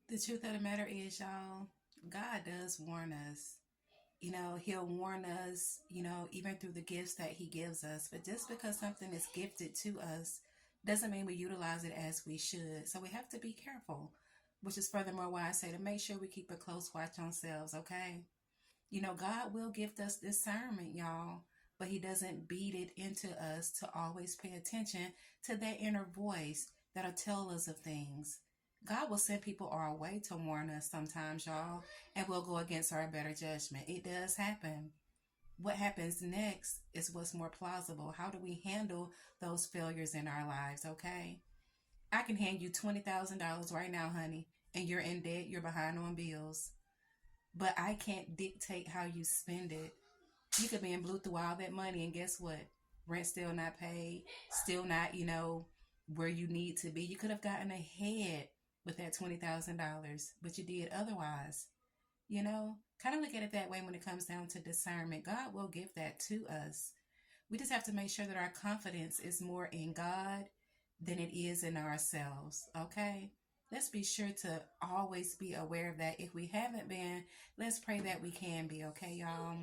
The truth of the matter is, y'all, God does warn us. He'll warn us, even through the gifts that He gives us. But just because something is gifted to us doesn't mean we utilize it as we should. So we have to be careful, which is furthermore why I say to make sure we keep a close watch on ourselves, okay? God will gift us discernment, y'all, but He doesn't beat it into us to always pay attention to that inner voice that'll tell us of things. God will send people our way to warn us sometimes, y'all, and we'll go against our better judgment. It does happen. What happens next is what's more plausible. How do we handle those failures in our lives, okay? I can hand you $20,000 right now, honey, and you're in debt, you're behind on bills, but I can't dictate how you spend it. You could be in blue through all that money, and guess what? Rent still not paid, still not, where you need to be. You could have gotten ahead with that $20,000, but you did otherwise. Kind of look at it that way when it comes down to discernment. God will give that to us. We just have to make sure that our confidence is more in God than it is in ourselves. Okay? Let's be sure to always be aware of that. If we haven't been, let's pray that we can be. Okay, y'all?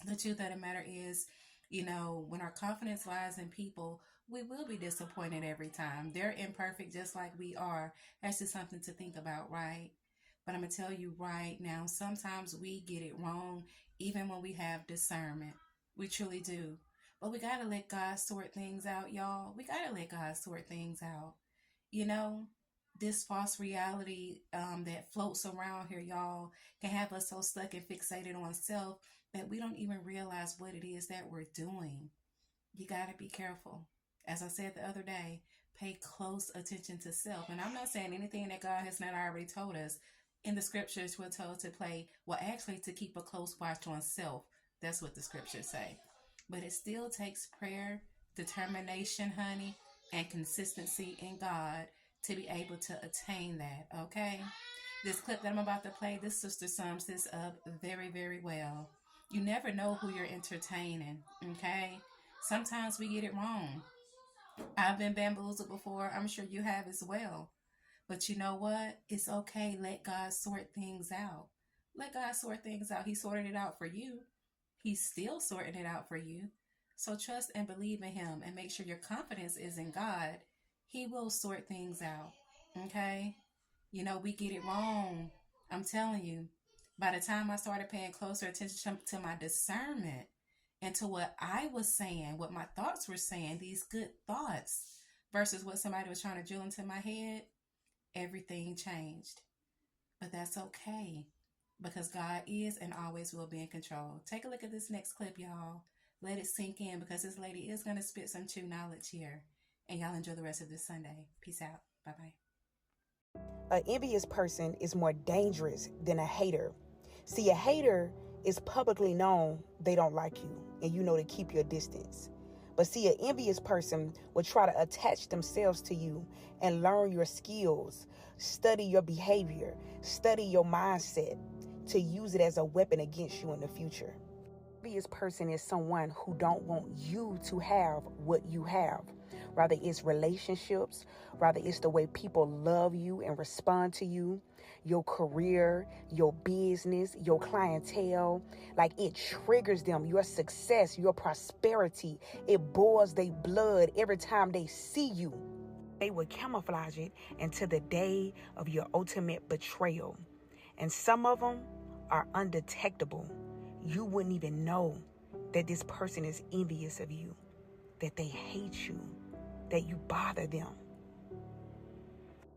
The truth of the matter is, when our confidence lies in people, we will be disappointed every time. They're imperfect just like we are. That's just something to think about, right? But I'm going to tell you right now, sometimes we get it wrong, even when we have discernment. We truly do. But we got to let God sort things out, y'all. We got to let God sort things out. You know, this false reality that floats around here, y'all, can have us so stuck and fixated on self that we don't even realize what it is that we're doing. You got to be careful. As I said the other day, pay close attention to self. And I'm not saying anything that God has not already told us. In the scriptures, we're told to actually to keep a close watch on self. That's what the scriptures say. But it still takes prayer, determination, honey, and consistency in God to be able to attain that, okay? This clip that I'm about to play, this sister sums this up very, very well. You never know who you're entertaining, okay? Sometimes we get it wrong. I've been bamboozled before. I'm sure you have as well. But you know what? It's okay. Let God sort things out. Let God sort things out. He sorted it out for you. He's still sorting it out for you. So trust and believe in Him and make sure your confidence is in God. He will sort things out. Okay? We get it wrong. I'm telling you. By the time I started paying closer attention to my discernment and to what I was saying, what my thoughts were saying, these good thoughts versus what somebody was trying to drill into my head, everything changed. But that's okay because God is and always will be in control. Take a look at this next clip, y'all. Let it sink in because this lady is going to spit some true knowledge here. And y'all enjoy the rest of this Sunday. Peace out. Bye-bye. An envious person is more dangerous than a hater. See, a hater is publicly known they don't like you, and you know to keep your distance. But see, an envious person will try to attach themselves to you and learn your skills, study your behavior, study your mindset to use it as a weapon against you in the future. Envious person is someone who don't want you to have what you have. Rather it's relationships, rather it's the way people love you and respond to you, your career, your business, your clientele. Like it triggers them, your success, your prosperity. It boils their blood every time they see you. They will camouflage it until the day of your ultimate betrayal. And some of them are undetectable. You wouldn't even know that this person is envious of you, that they hate you, that you bother them.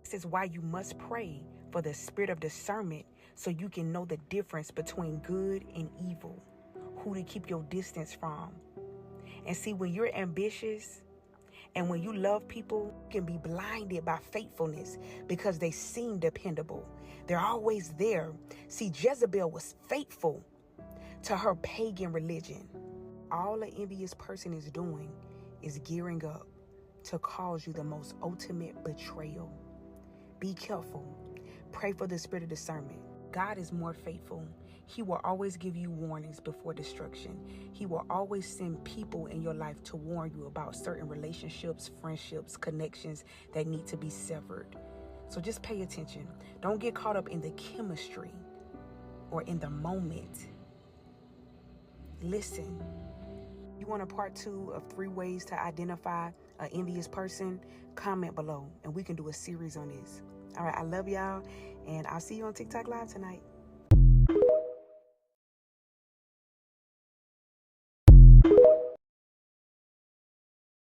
This is why you must pray for the spirit of discernment so you can know the difference between good and evil, who to keep your distance from. And see, when you're ambitious and when you love people, you can be blinded by faithfulness because they seem dependable. They're always there. See, Jezebel was faithful to her pagan religion. All an envious person is doing is gearing up to cause you the most ultimate betrayal. Be careful. Pray for the spirit of discernment. God is more faithful. He will always give you warnings before destruction. He will always send people in your life to warn you about certain relationships, friendships, connections that need to be severed. So just pay attention. Don't get caught up in the chemistry or in the moment. Listen. You want a part 2 of 3 ways to identify an envious person? Comment below and we can do a series on this. All right, I love y'all and I'll see you on TikTok Live tonight.